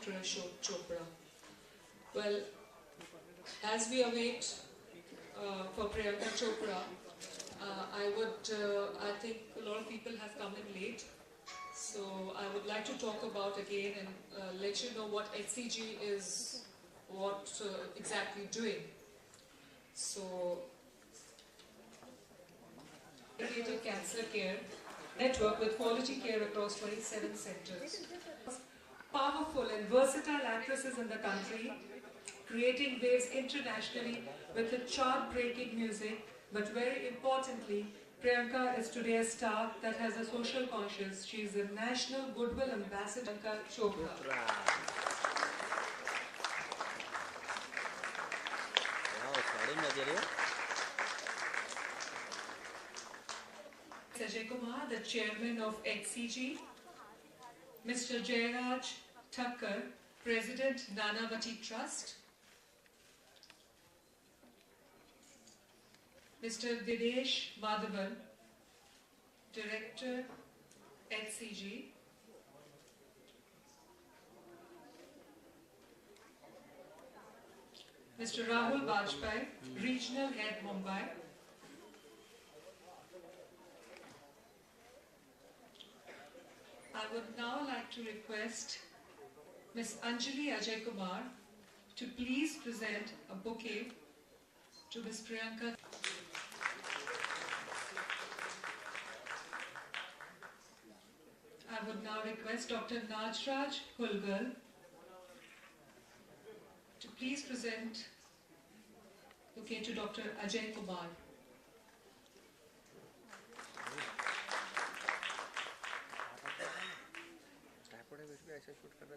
Dr. Ashok Chopra. Well, as we await for Priyanka Chopra, I think a lot of people have come in late. So I would like to talk about again and let you know what HCG is, exactly doing. So, Integrated Cancer Care Network with quality care across 27 centers. Powerful and versatile actresses in the country, creating waves internationally with a chart-breaking music, but very importantly, Priyanka is today a star that has a social conscience. She is a national goodwill ambassador, Priyanka Chopra. Ajay Kumar, the chairman of HCG, Mr. Jayraj Thakkar, President, Nanavati Trust, Mr. Dinesh Madhavan, Director, HCG, Mr. Rahul Bajpai, Regional Head, Mumbai, I would now like to request Ms. Anjali Ajay Kumar to please present a bouquet to Ms. Priyanka. I would now request Dr. Najraj Hulgal to please present a bouquet to Dr. Ajay Kumar.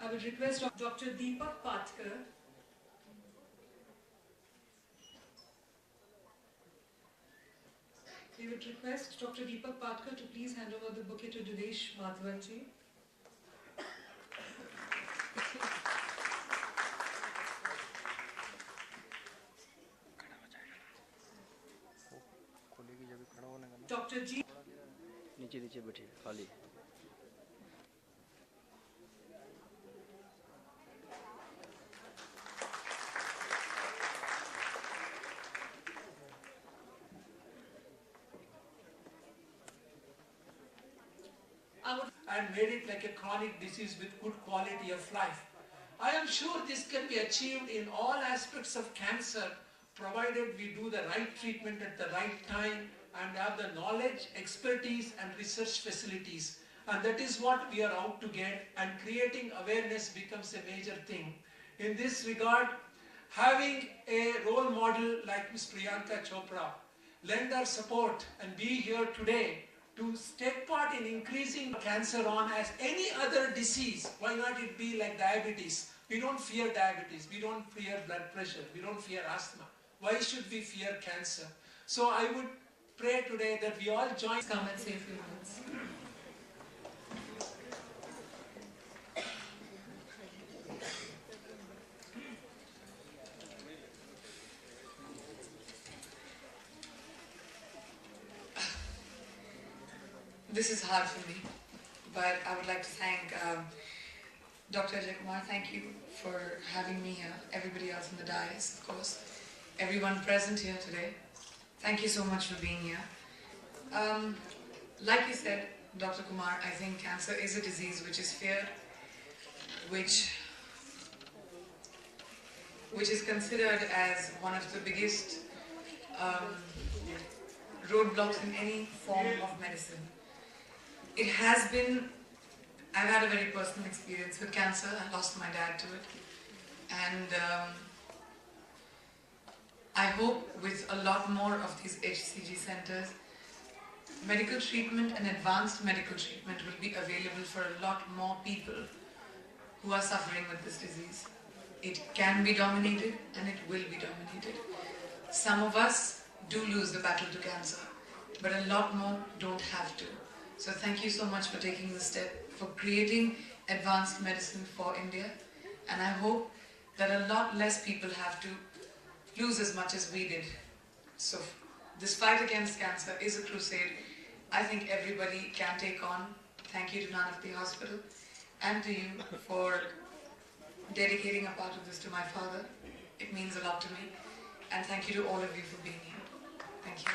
I would request Dr. Deepak Patkar We would request Dr. Deepak Patkar to please hand over the bouquet to Dinesh Madhavan ji. Dr. G. नीचे नीचे बैठिए खाली and made it like a chronic disease with good quality of life. I am sure this can be achieved in all aspects of cancer, provided we do the right treatment at the right time and have the knowledge, expertise and research facilities. And that is what we are out to get, and creating awareness becomes a major thing. In this regard, having a role model like Ms. Priyanka Chopra lend our support and be here today to take part in increasing cancer on as any other disease. Why not it be like diabetes? We don't fear diabetes, we don't fear blood pressure, we don't fear asthma. Why should we fear cancer? So I would pray today that we all join. Come and say a few words. This is hard for me, but I would like to thank Dr. Ajay Kumar. Thank you for having me here. Everybody else in the dais, of course. Everyone present here today. Thank you so much for being here. Like you said, Dr. Kumar, I think cancer is a disease which is feared, which is considered as one of the biggest roadblocks in any form of medicine. It has been, I've had a very personal experience with cancer. I lost my dad to it. And I hope with a lot more of these HCG centers, medical treatment and advanced medical treatment will be available for a lot more people who are suffering with this disease. It can be dominated and it will be dominated. Some of us do lose the battle to cancer, but a lot more don't have to. So thank you so much for taking this step, for creating advanced medicine for India. And I hope that a lot less people have to lose as much as we did. So this fight against cancer is a crusade I think everybody can take on. Thank you to Nanavati Hospital and to you for dedicating a part of this to my father. It means a lot to me. And thank you to all of you for being here. Thank you.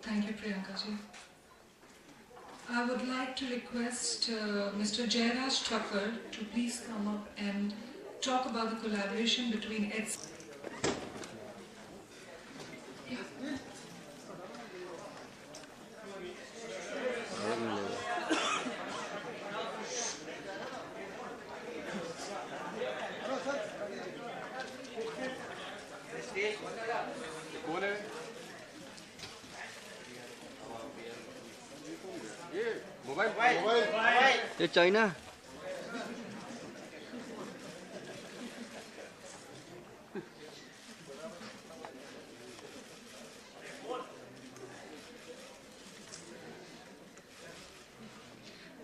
Thank you, Priyanka ji. I would like to request Mr. Jairaj Thakur to please come up and talk about the collaboration between its. कौन है ये mobile ये China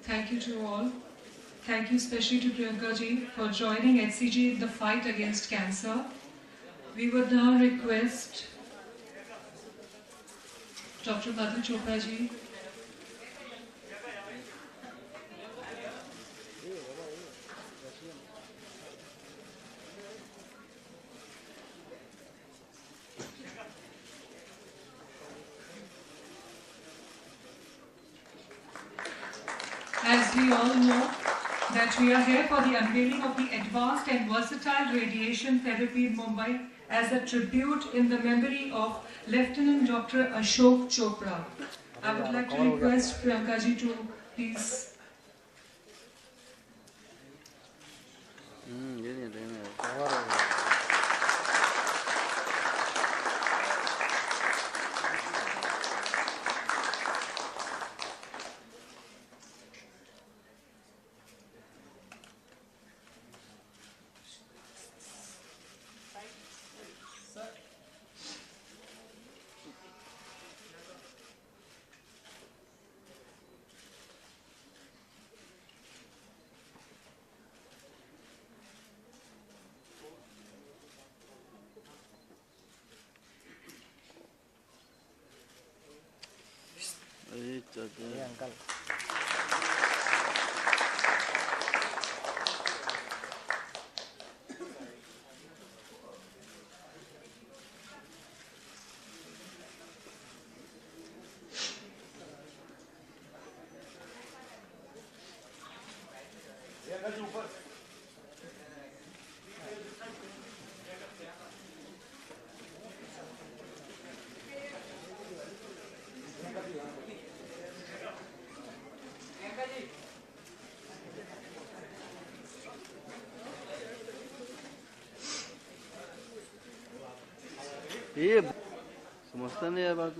Thank you to all. Thank you especially to Priyanka ji for joining HCG in the fight against cancer. We would now request Dr. Madhu Chopra ji. As we all know that we are here for the unveiling of the advanced and versatile radiation therapy in Mumbai as a tribute in the memory of Lieutenant Dr. Ashok Chopra. I would like to request Priyanka ji to please. ये नहीं रहना ये uncle ये समझता नहीं है बात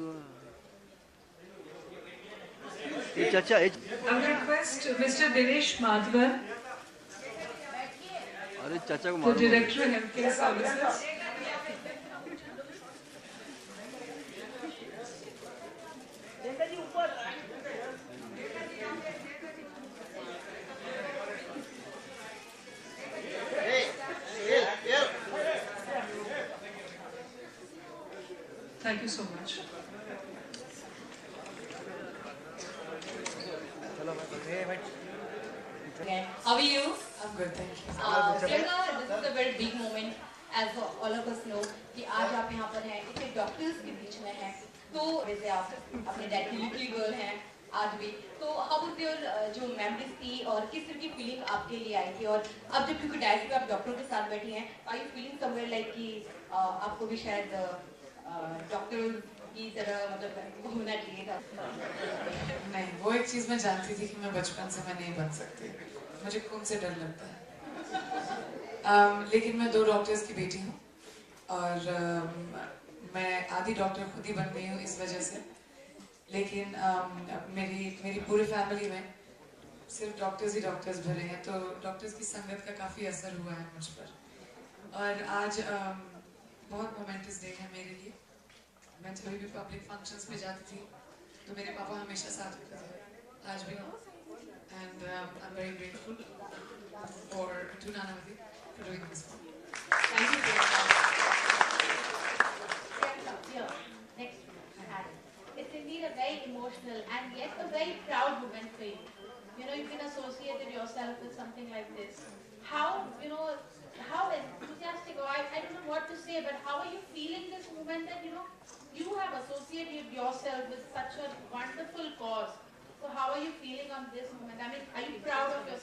ये चाचा I would request Mr. Dinesh Madhavan, अरे चाचा को the मारो Director of Healthcare Services. Thank you so much. How are you? I'm good, thank you. Priyanka, this is a very big moment, as all of us know, कि आज आप यहाँ पर हैं, इतने डॉक्टर्स के बीच में हैं, तो वैसे आप अपने डैड की लिटिल गर्ल हैं आज भी, तो how was your जो memories थी और किस तरह की फीलिंग आपके लिए आई थी, और अब जब क्योंकि डायरेक्ट आप डॉक्टरों के साथ बैठी हैं, are you feeling somewhere like कि आपको भी शायद डॉक्टर की तरह मतलब होना चाहिए था? नहीं, वो एक चीज़ मैं जानती थी कि मैं बचपन से मैं नहीं बन सकती, मुझे खून से डर लगता है। लेकिन मैं 2 डॉक्टर्स की बेटी हूँ और मैं आधी डॉक्टर खुद ही बन गई हूँ इस वजह से, लेकिन मेरी पूरी फैमिली में सिर्फ डॉक्टर्स ही डॉक्टर्स भरे हैं, तो डॉक्टर्स की संगत का काफ़ी असर हुआ है मुझ पर। और आज बहुत मोमेंटस डे है मेरे लिए। मैं जब भी पब्लिक फंक्शंस में जाती थी तो मेरे पापा हमेशा साथ होते थे, आज भी हैं, and I'm very grateful to Nanavati for doing this one. Thank you, Priyanka. Priyanka, here, next, Adam. It's it's indeed a very emotional and yet a very proud moment for you. You know, you've been associated yourself with something like this. How, you know, how enthusiastic, or I don't know what to say, but how are you feeling this moment that, you know, you have associated yourself with such a wonderful cause? So how are you feeling on this moment? I mean, are you proud of yourself?